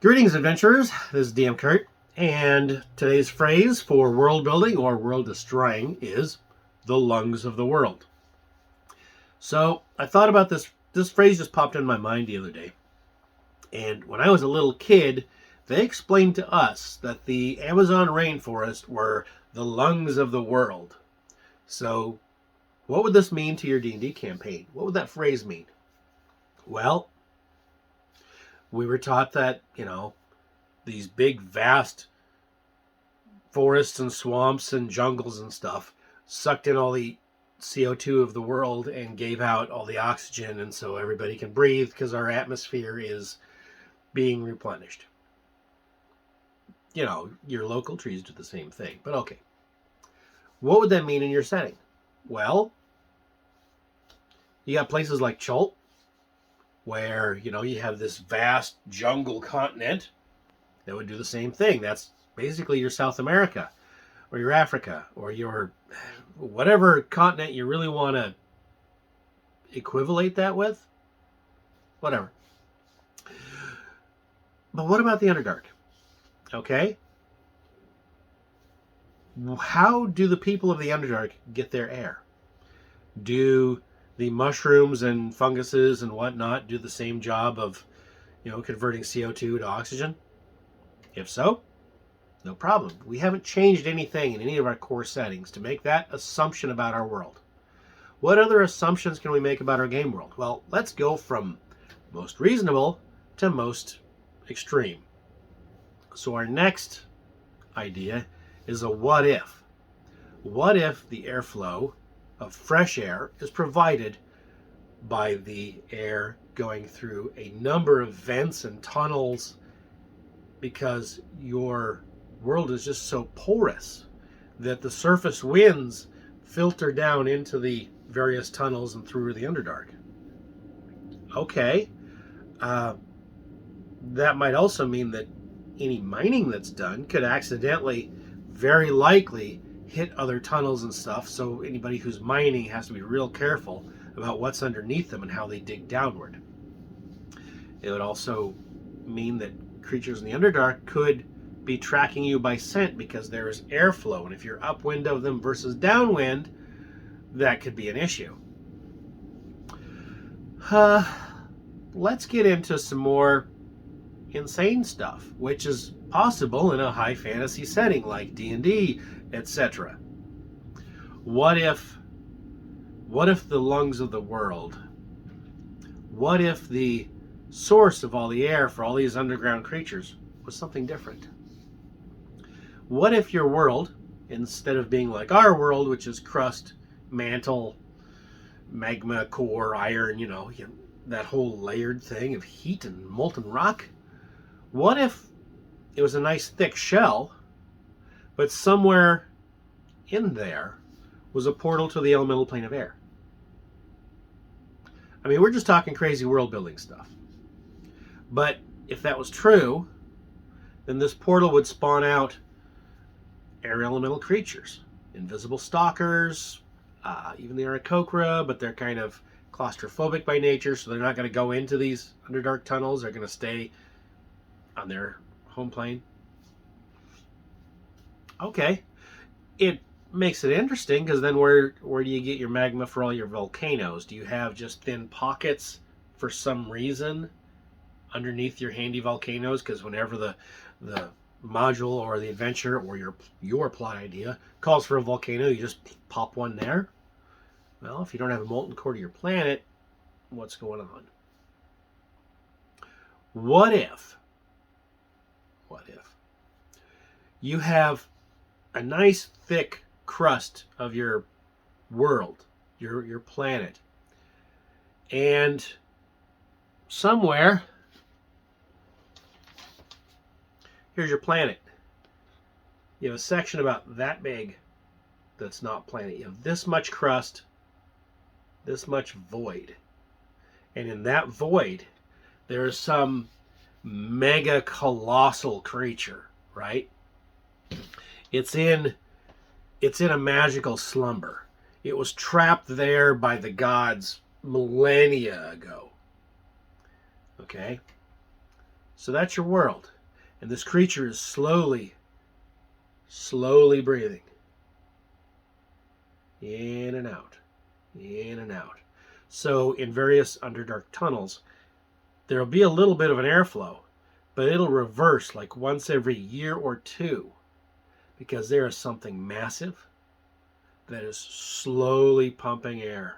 Greetings, adventurers. This is DM Kurt, and today's phrase for world building or world destroying is the lungs of the world. So I thought about this. This phrase just popped in my mind the other day. And when I was a little kid, they explained to us that the Amazon rainforest were the lungs of the world. So what would this mean to your D&D campaign? What would that phrase mean? Well, we were taught that, these big, vast forests and swamps and jungles and stuff sucked in all the CO2 of the world and gave out all the oxygen, and so everybody can breathe because our atmosphere is being replenished. Your local trees do the same thing, but okay. What would that mean in your setting? Well, you got places like Chult, where, you have this vast jungle continent that would do the same thing. That's basically your South America or your Africa or your whatever continent you really want to equivalate that with. Whatever. But what about the Underdark? Okay. How do the people of the Underdark get their air? Do the mushrooms and funguses and whatnot do the same job of, converting CO2 to oxygen? If so, no problem. We haven't changed anything in any of our core settings to make that assumption about our world. What other assumptions can we make about our game world? Well, let's go from most reasonable to most extreme. So our next idea is a what if. What if the airflow of fresh air is provided by the air going through a number of vents and tunnels, because your world is just so porous that the surface winds filter down into the various tunnels and through the Underdark? Okay. That might also mean that any mining that's done could accidentally, very likely, hit other tunnels and stuff, so anybody who's mining has to be real careful about what's underneath them and how they dig downward. It would also mean that creatures in the Underdark could be tracking you by scent because there is airflow, and if you're upwind of them versus downwind, that could be an issue. Let's get into some more insane stuff, which is possible in a high fantasy setting like D&D, etc. What if the lungs of the world, what if the source of all the air for all these underground creatures was something different? What if your world, instead of being like our world, which is crust, mantle, magma, core, iron, that whole layered thing of heat and molten rock, what if it was a nice thick shell, but somewhere in there was a portal to the elemental plane of air? I mean, we're just talking crazy world building stuff. But if that was true, then this portal would spawn out air elemental creatures. Invisible stalkers, even the Aarakocra, but they're kind of claustrophobic by nature, so they're not going to go into these Underdark tunnels. They're going to stay on their home plane. Okay. It makes it interesting, because then where do you get your magma for all your volcanoes? Do you have just thin pockets for some reason underneath your handy volcanoes? Because whenever the module or the adventure or your plot idea calls for a volcano, you just pop one there. Well, if you don't have a molten core to your planet, what's going on? What if you have a nice thick crust of your world, your planet, and somewhere, here's your planet. You have a section about that big that's not planet. You have this much crust, this much void. And in that void, there is some mega colossal creature, right? It's in a magical slumber. It was trapped there by the gods millennia ago. Okay? So that's your world. And this creature is slowly breathing. In and out. In and out. So in various Underdark tunnels, there'll be a little bit of an airflow, but it'll reverse like once every year or two, because there is something massive that is slowly pumping air.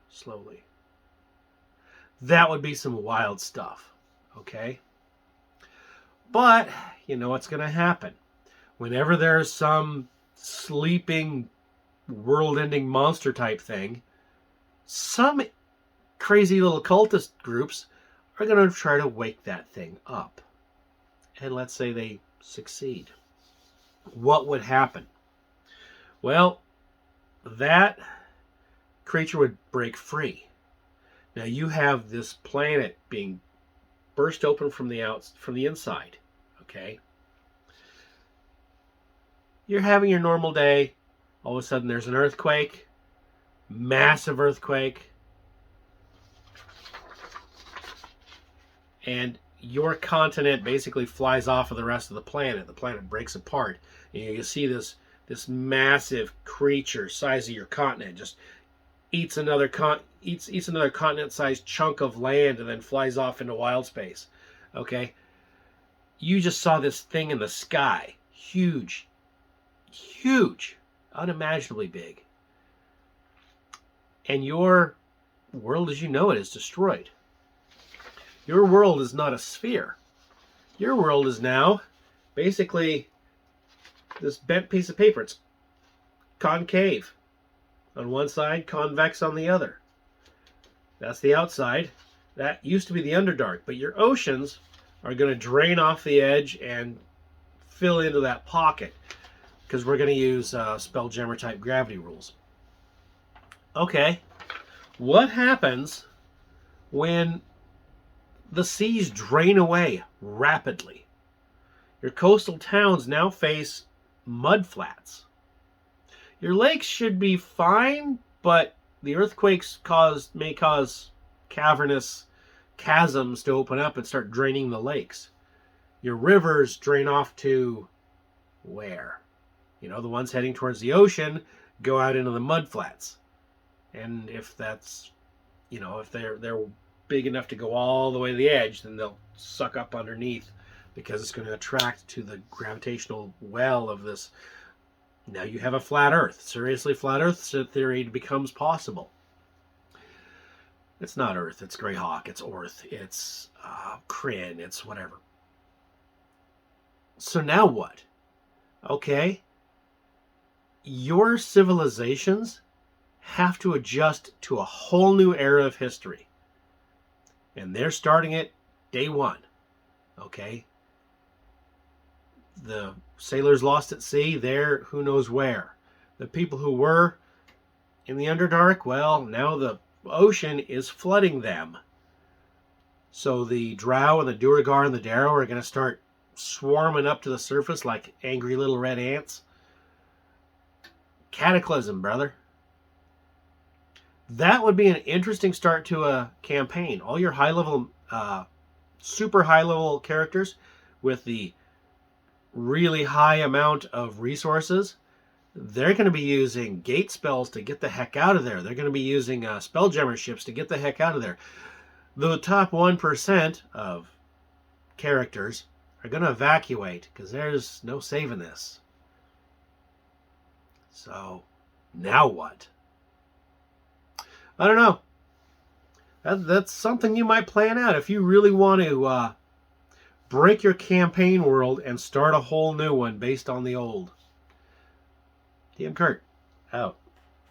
Slowly. That would be some wild stuff. Okay? But you know what's going to happen. Whenever there's some sleeping, world-ending monster type thing, some crazy little cultist groups are going to try to wake that thing up. And let's say they succeed. What would happen? Well, that creature would break free. Now you have this planet being burst open from the inside. Okay? You're having your normal day. All of a sudden there's an earthquake. Massive earthquake. And your continent basically flies off of the rest of the planet. The planet breaks apart. And you see this massive creature, size of your continent, just eats another continent-sized chunk of land and then flies off into wild space. Okay? You just saw this thing in the sky. Huge. Huge. Unimaginably big. And your world as you know it is destroyed. Your world is not a sphere. Your world is now basically this bent piece of paper. It's concave on one side, convex on the other. That's the outside. That used to be the Underdark, but your oceans are going to drain off the edge and fill into that pocket, because we're going to use Spelljammer type gravity rules. Okay, what happens when the seas drain away rapidly? Your coastal towns now face mud flats. Your lakes should be fine, but the earthquakes may cause cavernous chasms to open up and start draining the lakes. Your rivers drain off to where? You know, the ones heading towards the ocean go out into the mud flats. And if that's, you know, if they're big enough to go all the way to the edge, then they'll suck up underneath, because it's going to attract to the gravitational well of this. Now you have a flat Earth. Seriously, flat Earth theory becomes possible. It's not Earth, it's Greyhawk, it's Orth, it's Kryn, it's whatever. So now what? Okay, your civilizations have to adjust to a whole new era of history. And they're starting it day one. Okay? The sailors lost at sea, they're who knows where. The people who were in the Underdark, well, now the ocean is flooding them. So the Drow and the Duergar and the Darrow are going to start swarming up to the surface like angry little red ants. Cataclysm, brother. That would be an interesting start to a campaign. All your high-level, super high-level characters with the really high amount of resources, they're going to be using gate spells to get the heck out of there. They're going to be using Spelljammer ships to get the heck out of there. The top 1% of characters are going to evacuate, because there's no saving this. So, now what? I don't know. That's something you might plan out if you really want to break your campaign world and start a whole new one based on the old. DM Kurt, out.